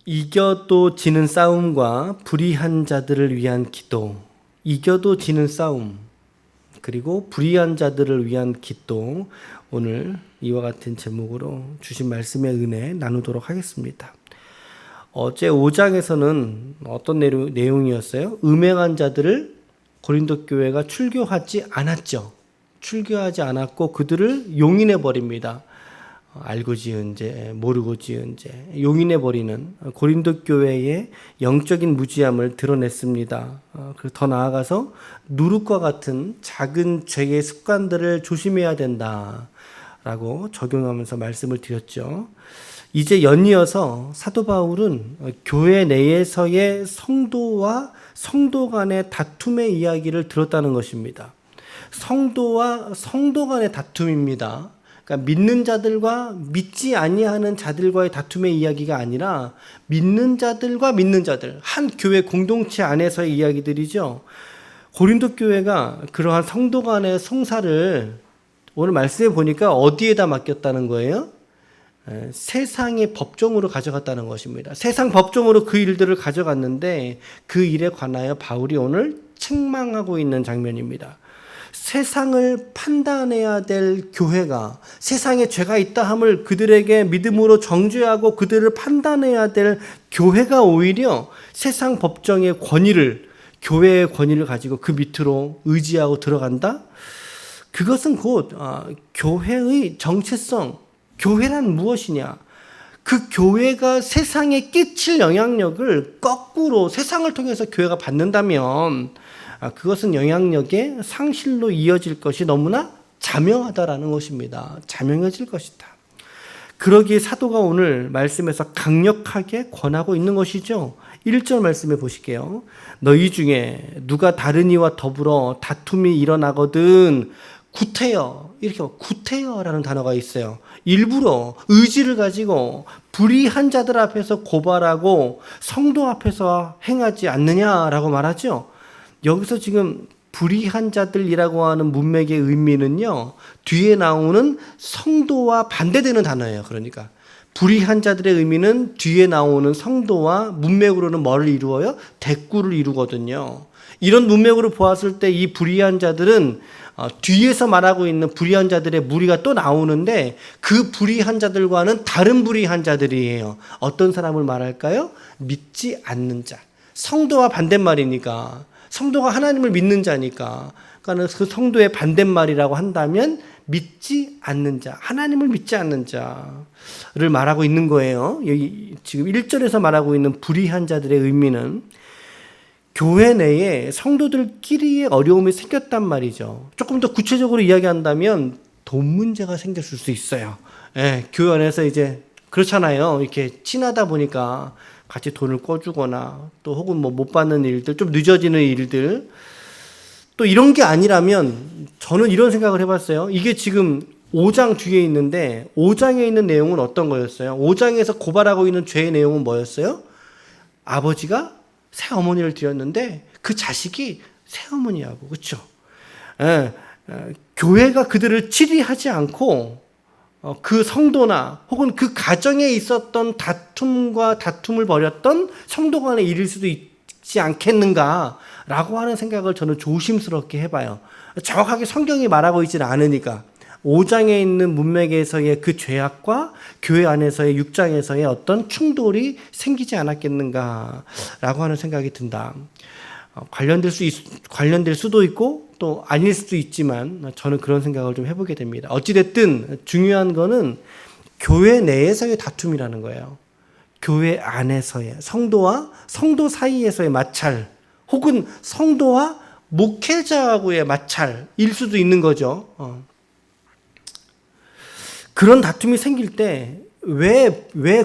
이겨도 지는 싸움과 불의한 자들을 위한 기도. 이겨도 지는 싸움, 그리고 불의한 자들을 위한 기도. 오늘 이와 같은 제목으로 주신 말씀의 은혜 나누도록 하겠습니다. 어제 5장에서는 어떤 내용이었어요? 음행한 자들을 고린도 교회가 출교하지 않았죠. 출교하지 않았고 그들을 용인해 버립니다. 알고 지은 죄, 모르고 지은 죄, 용인해 버리는 고린도 교회의 영적인 무지함을 드러냈습니다. 그리고 더 나아가서 누룩과 같은 작은 죄의 습관들을 조심해야 된다라고 적용하면서 말씀을 드렸죠. 이제 연이어서 사도 바울은 교회 내에서의 성도와 성도 간의 다툼의 이야기를 들었다는 것입니다. 성도와 성도 간의 다툼입니다. 그러니까 믿는 자들과 믿지 아니하는 자들과의 다툼의 이야기가 아니라 믿는 자들과 믿는 자들, 한 교회 공동체 안에서의 이야기들이죠. 고린도 교회가 그러한 성도 간의 송사를 오늘 말씀해 보니까 어디에다 맡겼다는 거예요? 세상의 법정으로 가져갔다는 것입니다. 세상 법정으로 그 일들을 가져갔는데 그 일에 관하여 바울이 오늘 책망하고 있는 장면입니다. 세상을 판단해야 될 교회가 세상에 죄가 있다 함을 그들에게 믿음으로 정죄하고 그들을 판단해야 될 교회가 오히려 세상 법정의 권위를, 교회의 권위를 가지고 그 밑으로 의지하고 들어간다? 그것은 곧 교회의 정체성, 교회란 무엇이냐? 그 교회가 세상에 끼칠 영향력을 거꾸로 세상을 통해서 교회가 받는다면 그것은 영향력의 상실로 이어질 것이 너무나 자명하다라는 것입니다. 자명해질 것이다. 그러기에 사도가 오늘 말씀에서 강력하게 권하고 있는 것이죠. 1절 말씀해 보실게요. 너희 중에 누가 다른 이와 더불어 다툼이 일어나거든 구태여, 이렇게 구태여라는 단어가 있어요. 일부러 의지를 가지고 불의한 자들 앞에서 고발하고 성도 앞에서 행하지 않느냐라고 말하죠. 여기서 지금 불의한 자들이라고 하는 문맥의 의미는요, 뒤에 나오는 성도와 반대되는 단어예요. 그러니까 불의한 자들의 의미는 뒤에 나오는 성도와 문맥으로는 뭐를 이루어요? 대꾸를 이루거든요. 이런 문맥으로 보았을 때 이 불의한 자들은 뒤에서 말하고 있는 불의한 자들의 무리가 또 나오는데 그 불의한 자들과는 다른 불의한 자들이에요. 어떤 사람을 말할까요? 믿지 않는 자. 성도와 반대말이니까. 성도가 하나님을 믿는 자니까. 그러니까 그 성도의 반대말이라고 한다면 믿지 않는 자, 하나님을 믿지 않는 자를 말하고 있는 거예요. 여기 지금 1절에서 말하고 있는 불의한 자들의 의미는 교회 내에 성도들끼리의 어려움이 생겼단 말이죠. 조금 더 구체적으로 이야기한다면 돈 문제가 생겼을 수 있어요. 교회 안에서 이제 그렇잖아요. 이렇게 친하다 보니까 같이 돈을 꿔주거나 또 혹은 못 받는 일들, 좀 늦어지는 일들, 또 이런 게 아니라면 저는 이런 생각을 해봤어요. 이게 지금 5장 뒤에 있는데 5장에 있는 내용은 어떤 거였어요? 5장에서 고발하고 있는 죄의 내용은 뭐였어요? 아버지가 새어머니를 들였는데 그 자식이 새어머니하고, 그렇죠? 교회가 그들을 치리하지 않고 그 성도나 혹은 그 가정에 있었던 다툼을 벌였던 성도 간의 일일 수도 있지 않겠는가라고 하는 생각을 저는 조심스럽게 해봐요. 정확하게 성경이 말하고 있지는 않으니까. 5장에 있는 문맥에서의 그 죄악과 교회 안에서의 6장에서의 어떤 충돌이 생기지 않았겠는가라고 하는 생각이 든다. 관련될 수도 있고 또 아닐 수도 있지만 저는 그런 생각을 좀 해보게 됩니다. 어찌됐든 중요한 거는 교회 내에서의 다툼이라는 거예요. 교회 안에서의 성도와 성도 사이에서의 마찰, 혹은 성도와 목회자하고의 마찰일 수도 있는 거죠. 그런 다툼이 생길 때 왜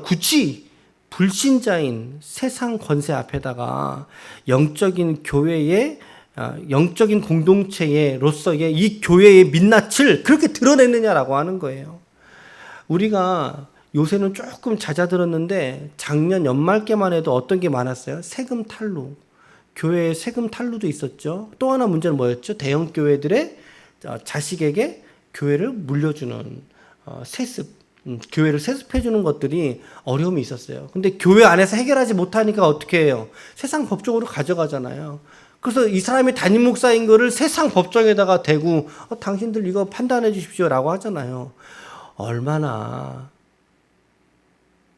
굳이 불신자인 세상 권세 앞에다가 영적인 교회의 영적인 공동체로서의 이 교회의 민낯을 그렇게 드러내느냐라고 하는 거예요. 우리가 요새는 조금 잦아들었는데 작년 연말께만 해도 어떤 게 많았어요? 세금 탈루. 교회에 세금 탈루도 있었죠. 또 하나 문제는 뭐였죠? 대형 교회들의 자식에게 교회를 물려주는 세습. 교회를 세습해 주는 것들이 어려움이 있었어요. 근데 교회 안에서 해결하지 못하니까 어떻게 해요? 세상 법정으로 가져가잖아요. 그래서 이 사람이 담임 목사인 거를 세상 법정에다가 대고 당신들 이거 판단해 주십시오라고 하잖아요. 얼마나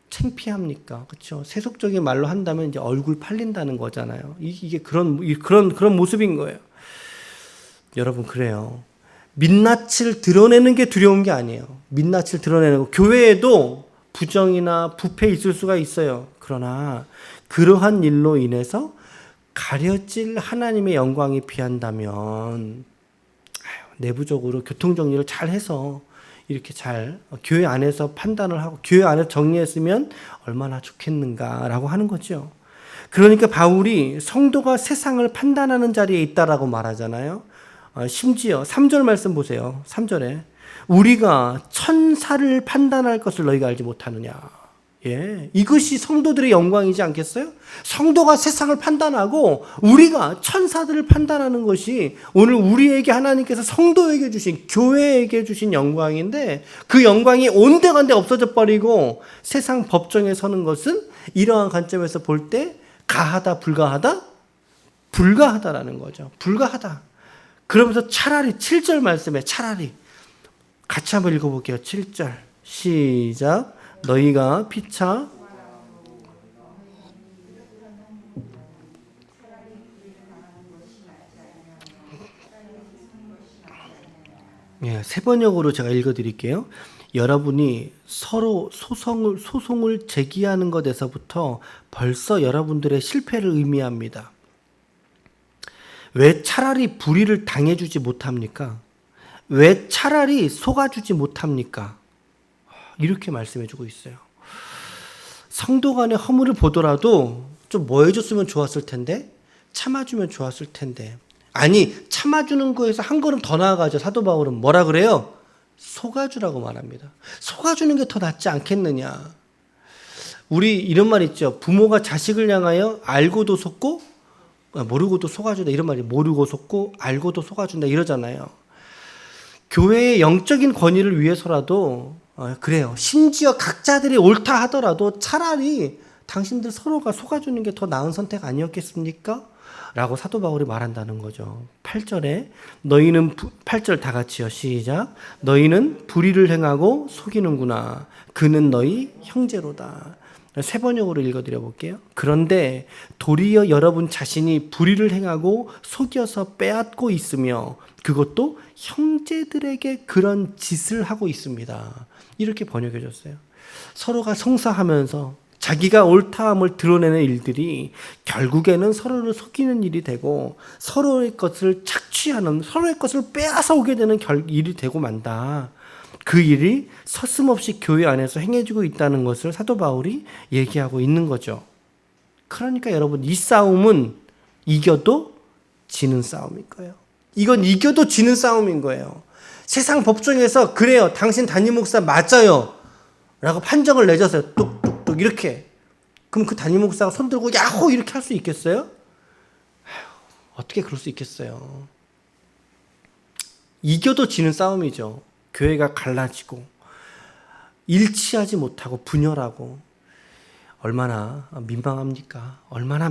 창피합니까? 그렇죠? 세속적인 말로 한다면 이제 얼굴 팔린다는 거잖아요. 이게 그런 모습인 거예요. 여러분, 그래요. 민낯을 드러내는 게 두려운 게 아니에요. 민낯을 드러내는 거. 교회에도 부정이나 부패 있을 수가 있어요. 그러나 그러한 일로 인해서 가려질 하나님의 영광이 비한다면 내부적으로 교통정리를 잘 해서 이렇게 잘 교회 안에서 판단을 하고 교회 안에서 정리했으면 얼마나 좋겠는가라고 하는 거죠. 그러니까 바울이 성도가 세상을 판단하는 자리에 있다라고 말하잖아요. 심지어 3절 말씀 보세요. 3절에 우리가 천사를 판단할 것을 너희가 알지 못하느냐. 예, 이것이 성도들의 영광이지 않겠어요? 성도가 세상을 판단하고 우리가 천사들을 판단하는 것이 오늘 우리에게 하나님께서 성도에게 주신, 교회에게 주신 영광인데, 그 영광이 온데간데 없어져 버리고 세상 법정에 서는 것은 이러한 관점에서 볼 때 가하다, 불가하다? 불가하다라는 거죠. 불가하다. 그러면서 차라리 7절 말씀에 차라리 같이 한번 읽어볼게요. 7절 시작. 너희가 피차 세 번역으로 제가 읽어드릴게요. 여러분이 서로 소송을 제기하는 것에서부터 벌써 여러분들의 실패를 의미합니다. 왜 차라리 불의를 당해주지 못합니까? 왜 차라리 속아주지 못합니까? 이렇게 말씀해주고 있어요. 성도 간의 허물을 보더라도 좀 뭐 해줬으면 좋았을 텐데, 참아주면 좋았을 텐데. 아니, 참아주는 거에서 한 걸음 더 나아가죠. 사도 바울은 뭐라 그래요? 속아주라고 말합니다. 속아주는 게 더 낫지 않겠느냐. 우리 이런 말 있죠. 부모가 자식을 향하여 알고도 속고 모르고도 속아준다. 이런 말이 모르고 속고 알고도 속아준다 이러잖아요. 교회의 영적인 권위를 위해서라도 그래요. 심지어 각자들이 옳다 하더라도 차라리 당신들 서로가 속아주는 게 더 나은 선택 아니었겠습니까? 라고 사도 바울이 말한다는 거죠. 8절에 너희는 8절 다 같이요. 시작. 너희는 불의를 행하고 속이는구나. 그는 너희 형제로다. 세 번역으로 읽어드려 볼게요. 그런데 도리어 여러분 자신이 불의를 행하고 속여서 빼앗고 있으며 그것도 형제들에게 그런 짓을 하고 있습니다. 이렇게 번역해 줬어요. 서로가 성사하면서 자기가 옳다함을 드러내는 일들이 결국에는 서로를 속이는 일이 되고 서로의 것을 착취하는, 서로의 것을 빼앗아 오게 되는 일이 되고 만다. 그 일이 서슴없이 교회 안에서 행해지고 있다는 것을 사도 바울이 얘기하고 있는 거죠. 그러니까 여러분, 이 싸움은 이겨도 지는 싸움인 거예요. 이건 이겨도 지는 싸움인 거예요. 세상 법정에서 그래요, 당신 담임 목사 맞아요 라고 판정을 내줬어요. 뚝뚝뚝 이렇게. 그럼 그 담임 목사가 손들고 야호 이렇게 할 수 있겠어요? 어떻게 그럴 수 있겠어요? 이겨도 지는 싸움이죠. 교회가 갈라지고 일치하지 못하고 분열하고 얼마나 민망합니까? 얼마나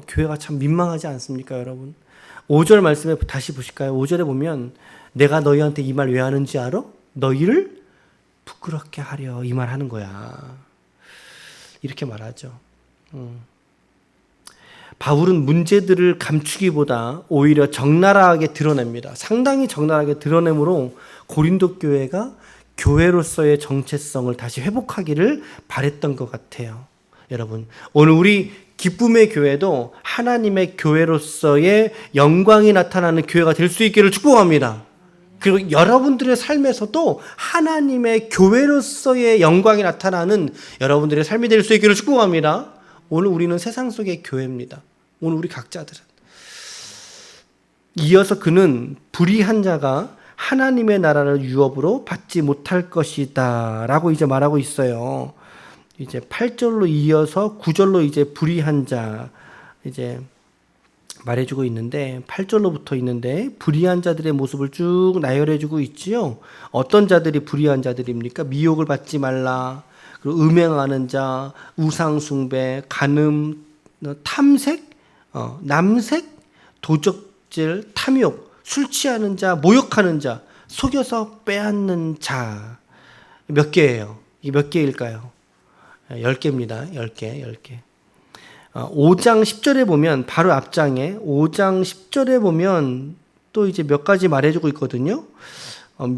교회가 참 민망하지 않습니까, 여러분? 5절 말씀에 다시 보실까요? 5절에 보면 내가 너희한테 이 말 왜 하는지 알아? 너희를 부끄럽게 하려 이 말 하는 거야. 이렇게 말하죠. 바울은 문제들을 감추기보다 오히려 적나라하게 드러냅니다. 상당히 적나라하게 드러내므로 고린도 교회가 교회로서의 정체성을 다시 회복하기를 바랬던 것 같아요. 여러분, 오늘 우리 기쁨의 교회도 하나님의 교회로서의 영광이 나타나는 교회가 될 수 있기를 축복합니다. 그리고 여러분들의 삶에서도 하나님의 교회로서의 영광이 나타나는 여러분들의 삶이 될 수 있기를 축복합니다. 오늘 우리는 세상 속의 교회입니다. 오늘 우리 각자들은. 이어서 그는 불의한 자가 하나님의 나라를 유업으로 받지 못할 것이다 라고 이제 말하고 있어요. 이제 8절로 이어서 9절로 이제 불의한 자, 이제 말해주고 있는데 8절로부터 있는데 불의한 자들의 모습을 쭉 나열해주고 있지요. 어떤 자들이 불의한 자들입니까? 미혹을 받지 말라, 그리고 음행하는 자, 우상숭배, 간음, 탐색, 남색, 도적질, 탐욕, 술 취하는 자, 모욕하는 자, 속여서 빼앗는 자. 몇 개예요? 이게 몇 개일까요? 10개입니다. 10개, 10개. 5장 10절에 보면, 바로 앞장에 5장 10절에 보면 또 이제 몇 가지 말해주고 있거든요.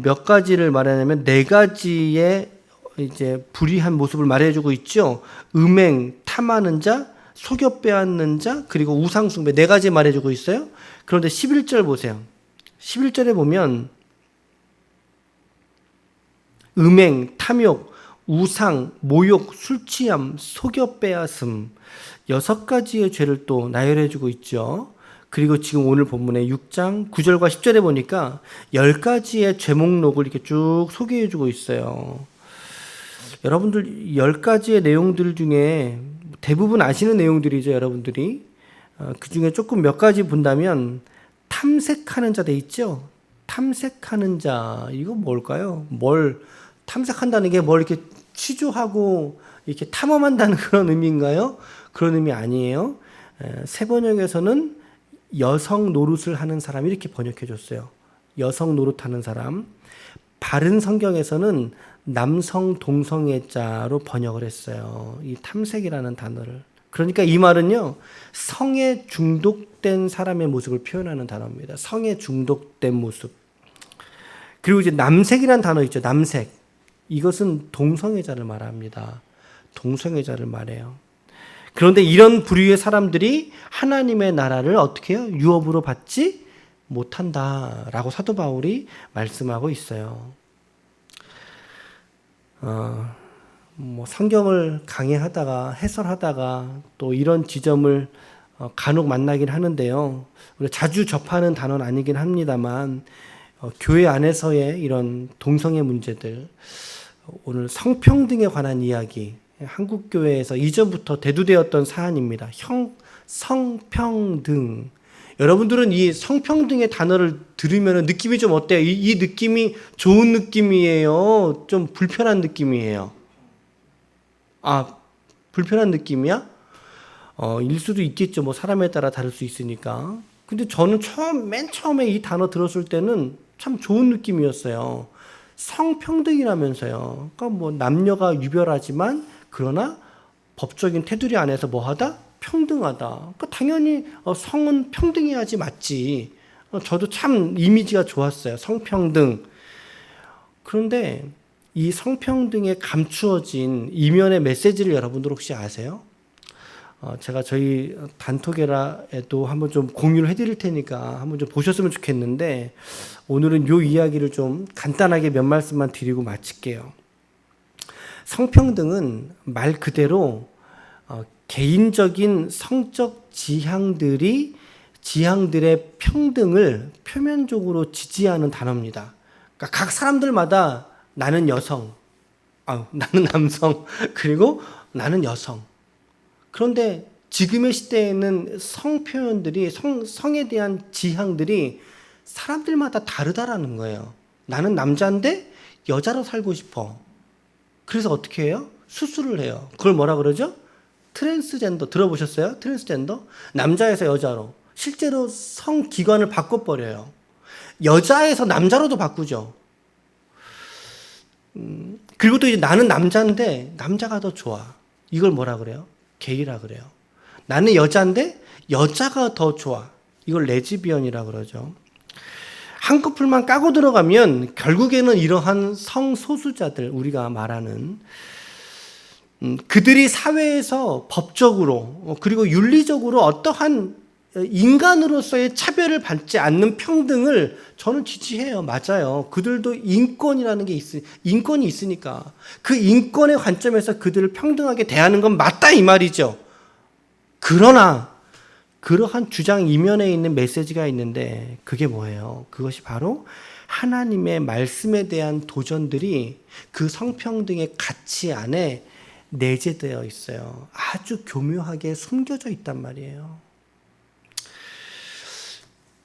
몇 가지를 말하냐면 4가지의 이제 불의한 모습을 말해주고 있죠. 음행, 탐하는 자, 속여 빼앗는 자, 그리고 우상숭배 4가지 말해주고 있어요. 그런데 11절 보세요. 11절에 보면 음행, 탐욕, 우상, 모욕, 술취함, 속여 빼앗음 6가지의 죄를 또 나열해주고 있죠. 그리고 지금 오늘 본문의 6장 9절과 10절에 보니까 10가지의 죄 목록을 이렇게 쭉 소개해주고 있어요. 여러분들 10가지의 내용들 중에 대부분 아시는 내용들이죠, 여러분들이. 그 중에 조금 몇 가지 본다면 탐색하는 자 돼 있죠. 탐색하는 자, 이거 뭘까요? 뭘 탐색한다는 게 뭘 이렇게 취조하고 이렇게 탐험한다는 그런 의미인가요? 그런 의미 아니에요. 새 번역에서는 여성 노릇을 하는 사람 이렇게 번역해 줬어요. 여성 노릇하는 사람. 바른 성경에서는 남성 동성애 자로 번역을 했어요. 이 탐색이라는 단어를. 그러니까 이 말은요, 성에 중독된 사람의 모습을 표현하는 단어입니다. 성에 중독된 모습. 그리고 이제 남색이라는 단어 있죠. 남색. 이것은 동성애자를 말합니다. 동성애자를 말해요. 그런데 이런 부류의 사람들이 하나님의 나라를 어떻게 해요? 유업으로 받지 못한다라고 사도 바울이 말씀하고 있어요. 성경을 강해하다가 해설하다가 또 이런 지점을 간혹 만나긴 하는데요. 우리가 자주 접하는 단어는 아니긴 합니다만 교회 안에서의 이런 동성애 문제들, 오늘 성평등에 관한 이야기, 한국교회에서 이전부터 대두되었던 사안입니다. 성평등. 여러분들은 이 성평등의 단어를 들으면 느낌이 좀 어때요? 이 느낌이 좋은 느낌이에요? 좀 불편한 느낌이에요? 불편한 느낌이야? 일 수도 있겠죠. 뭐 사람에 따라 다를 수 있으니까. 근데 저는 맨 처음에 이 단어 들었을 때는 참 좋은 느낌이었어요. 성평등이라면서요. 그러니까 뭐 남녀가 유별하지만 그러나 법적인 테두리 안에서 뭐하다? 평등하다. 그러니까 당연히 성은 평등해야지 맞지. 저도 참 이미지가 좋았어요. 성평등. 그런데 이 성평등에 감추어진 이면의 메시지를 여러분들 혹시 아세요? 제가 저희 단톡에도 한번 좀 공유를 해드릴 테니까 한번 좀 보셨으면 좋겠는데, 오늘은 이 이야기를 좀 간단하게 몇 말씀만 드리고 마칠게요. 성평등은 말 그대로 개인적인 성적 지향들의 평등을 표면적으로 지지하는 단어입니다. 그러니까 각 사람들마다 나는 여성, 나는 남성, 그리고 나는 여성. 그런데 지금의 시대에는 성 표현들이, 성에 대한 지향들이 사람들마다 다르다라는 거예요. 나는 남자인데 여자로 살고 싶어. 그래서 어떻게 해요? 수술을 해요. 그걸 뭐라 그러죠? 트랜스젠더. 들어보셨어요? 트랜스젠더? 남자에서 여자로. 실제로 성기관을 바꿔버려요. 여자에서 남자로도 바꾸죠. 그리고 또 이제 나는 남자인데 남자가 더 좋아. 이걸 뭐라 그래요? 게이라 그래요. 나는 여자인데 여자가 더 좋아. 이걸 레즈비언이라 그러죠. 한꺼풀만 까고 들어가면 결국에는 이러한 성소수자들, 우리가 말하는 그들이 사회에서 법적으로 그리고 윤리적으로 어떠한 인간으로서의 차별을 받지 않는 평등을 저는 지지해요. 맞아요. 그들도 인권이라는 게 인권이 있으니까 그 인권의 관점에서 그들을 평등하게 대하는 건 맞다 이 말이죠. 그러나 그러한 주장 이면에 있는 메시지가 있는데 그게 뭐예요? 그것이 바로 하나님의 말씀에 대한 도전들이 그 성평등의 가치 안에 내재되어 있어요. 아주 교묘하게 숨겨져 있단 말이에요.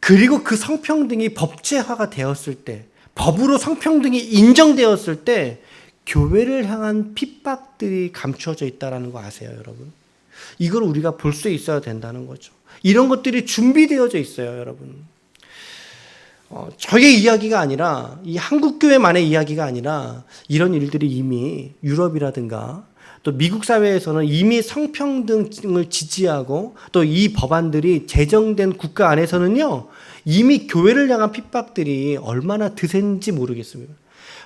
그리고 그 성평등이 법제화가 되었을 때, 법으로 성평등이 인정되었을 때 교회를 향한 핍박들이 감추어져 있다는 거 아세요, 여러분? 이걸 우리가 볼 수 있어야 된다는 거죠. 이런 것들이 준비되어져 있어요, 여러분. 저의 이야기가 아니라, 이 한국교회만의 이야기가 아니라 이런 일들이 이미 유럽이라든가 또 미국 사회에서는 이미 성평등을 지지하고 또 이 법안들이 제정된 국가 안에서는요, 이미 교회를 향한 핍박들이 얼마나 드센지 모르겠습니다.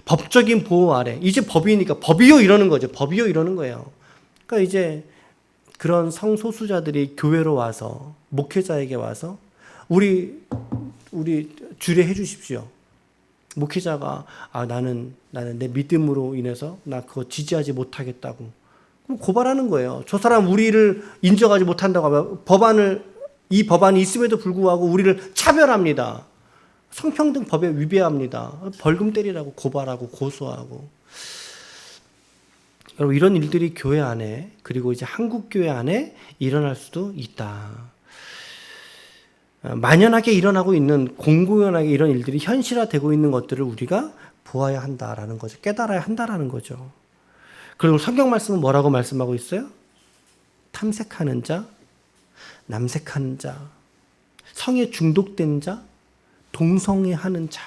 법적인 보호 아래, 이제 법이니까 법이요 이러는 거죠. 법이요 이러는 거예요. 그러니까 이제 그런 성소수자들이 교회로 와서, 목회자에게 와서 우리 주례해 주십시오. 목회자가 나는 내 믿음으로 인해서 나 그거 지지하지 못하겠다고, 그럼 고발하는 거예요. 저 사람 우리를 인정하지 못한다고 하면 이 법안이 있음에도 불구하고 우리를 차별합니다. 성평등 법에 위배합니다. 벌금 때리라고 고발하고 고소하고. 여러분, 이런 일들이 교회 안에, 그리고 이제 한국 교회 안에 일어날 수도 있다. 만연하게 일어나고 있는, 공공연하게 이런 일들이 현실화되고 있는 것들을 우리가 보아야 한다라는 거죠. 깨달아야 한다라는 거죠. 그리고 성경 말씀은 뭐라고 말씀하고 있어요? 탐색하는 자, 남색하는 자, 성에 중독된 자, 동성애하는 자,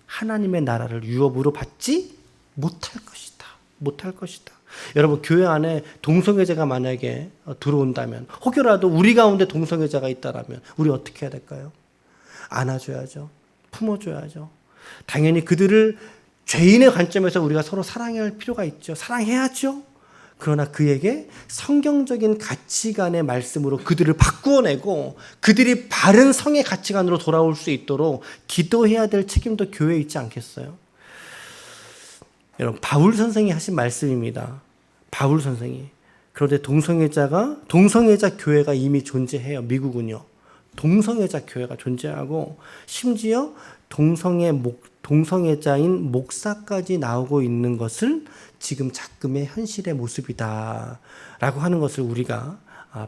하나님의 나라를 유업으로 받지 못할 것이다. 못할 것이다. 여러분, 교회 안에 동성애자가 만약에 들어온다면, 혹여라도 우리 가운데 동성애자가 있다라면 우리 어떻게 해야 될까요? 안아줘야죠. 품어줘야죠. 당연히 그들을 죄인의 관점에서 우리가 서로 사랑해야 할 필요가 있죠. 사랑해야죠. 그러나 그에게 성경적인 가치관의 말씀으로 그들을 바꾸어내고 그들이 바른 성의 가치관으로 돌아올 수 있도록 기도해야 될 책임도 교회에 있지 않겠어요? 여러분, 바울 선생이 하신 말씀입니다. 바울 선생이. 그런데 동성애자 교회가 이미 존재해요. 미국은요. 동성애자 교회가 존재하고 심지어 동성애자인 목사까지 나오고 있는 것을 지금 작금의 현실의 모습이다 라고 하는 것을 우리가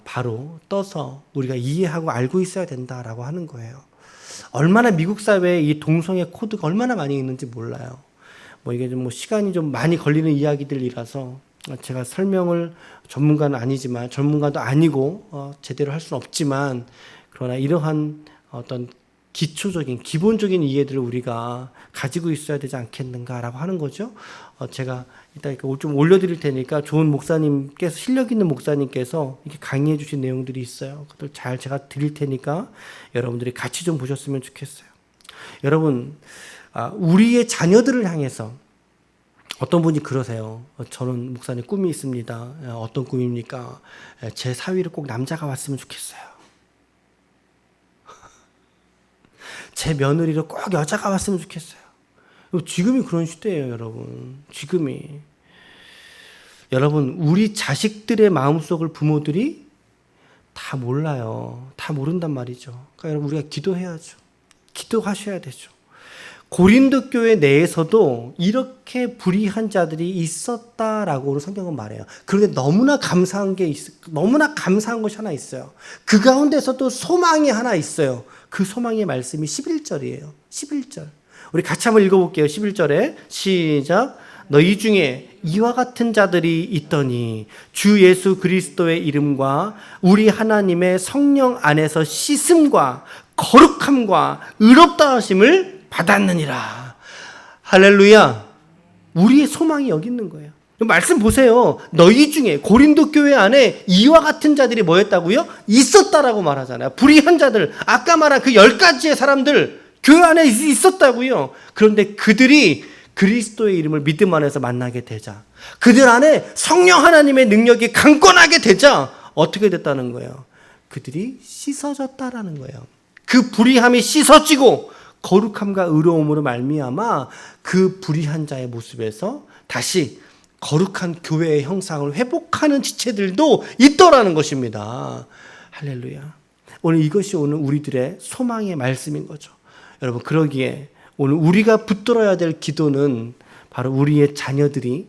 바로 떠서 우리가 이해하고 알고 있어야 된다라고 하는 거예요. 얼마나 미국 사회에 이 동성애 코드가 얼마나 많이 있는지 몰라요. 이게 좀 시간이 좀 많이 걸리는 이야기들이라서 제가 설명을, 전문가도 아니고 제대로 할 수는 없지만, 그러나 이러한 어떤 기본적인 이해들을 우리가 가지고 있어야 되지 않겠는가라고 하는 거죠. 제가 이따 좀 올려드릴 테니까 좋은 목사님께서, 실력 있는 목사님께서 이렇게 강의해 주신 내용들이 있어요. 그걸 잘 제가 드릴 테니까 여러분들이 같이 좀 보셨으면 좋겠어요. 여러분, 우리의 자녀들을 향해서 어떤 분이 그러세요. 저는 목사님 꿈이 있습니다. 어떤 꿈입니까? 제 사위를 꼭 남자가 왔으면 좋겠어요. 제 며느리로 꼭 여자가 왔으면 좋겠어요. 지금이 그런 시대예요, 여러분. 지금이. 여러분, 우리 자식들의 마음속을 부모들이 다 몰라요. 다 모른단 말이죠. 그러니까 여러분, 우리가 기도해야죠. 기도하셔야 되죠. 고린도 교회 내에서도 이렇게 불의한 자들이 있었다라고 성경은 말해요. 그런데 너무나 감사한 것이 하나 있어요. 그 가운데서도 소망이 하나 있어요. 그 소망의 말씀이 11절이에요. 11절. 우리 같이 한번 읽어볼게요. 11절에 시작. 너희 중에 이와 같은 자들이 있더니 주 예수 그리스도의 이름과 우리 하나님의 성령 안에서 씻음과 거룩함과 의롭다 하심을 받았느니라. 할렐루야. 우리의 소망이 여기 있는 거예요. 말씀 보세요. 너희 중에, 고린도 교회 안에 이와 같은 자들이 뭐였다고요? 있었다라고 말하잖아요. 불의한 자들, 아까 말한 그 10가지의 사람들 교회 안에 있었다고요. 그런데 그들이 그리스도의 이름을 믿음 안에서 만나게 되자, 그들 안에 성령 하나님의 능력이 강권하게 되자 어떻게 됐다는 거예요? 그들이 씻어졌다라는 거예요. 그 불의함이 씻어지고 거룩함과 의로움으로 말미암아 그 불의한 자의 모습에서 다시 거룩한 교회의 형상을 회복하는 지체들도 있더라는 것입니다. 할렐루야. 오늘 이것이 오늘 우리들의 소망의 말씀인 거죠. 여러분, 그러기에 오늘 우리가 붙들어야 될 기도는 바로 우리의 자녀들이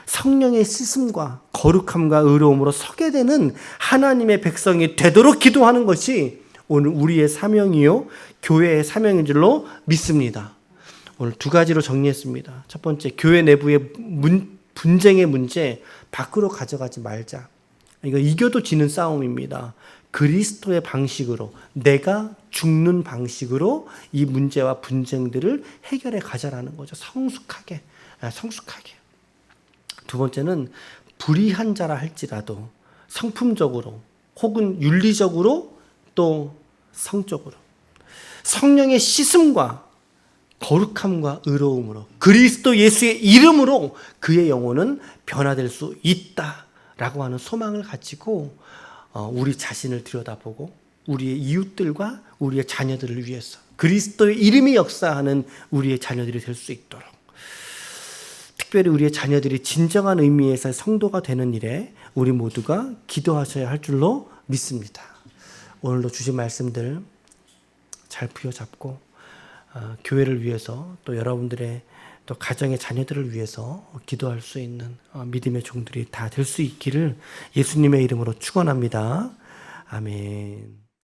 성령의 씻음과 거룩함과 의로움으로 서게 되는 하나님의 백성이 되도록 기도하는 것이 오늘 우리의 사명이요 교회의 사명인 줄로 믿습니다. 오늘 두 가지로 정리했습니다. 첫 번째, 교회 내부의 분쟁의 문제 밖으로 가져가지 말자. 이거 이겨도 지는 싸움입니다. 그리스도의 방식으로, 내가 죽는 방식으로 이 문제와 분쟁들을 해결해 가자라는 거죠. 성숙하게. 두 번째는 불의한 자라 할지라도 성품적으로 혹은 윤리적으로 또 성적으로 성령의 씻음과 거룩함과 의로움으로 그리스도 예수의 이름으로 그의 영혼은 변화될 수 있다라고 하는 소망을 가지고 우리 자신을 들여다보고 우리의 이웃들과 우리의 자녀들을 위해서 그리스도의 이름이 역사하는 우리의 자녀들이 될 수 있도록, 특별히 우리의 자녀들이 진정한 의미에서 성도가 되는 일에 우리 모두가 기도하셔야 할 줄로 믿습니다. 오늘도 주신 말씀들 잘 부여잡고 교회를 위해서 또 여러분들의 또 가정의 자녀들을 위해서 기도할 수 있는 믿음의 종들이 다 될 수 있기를 예수님의 이름으로 축원합니다. 아멘.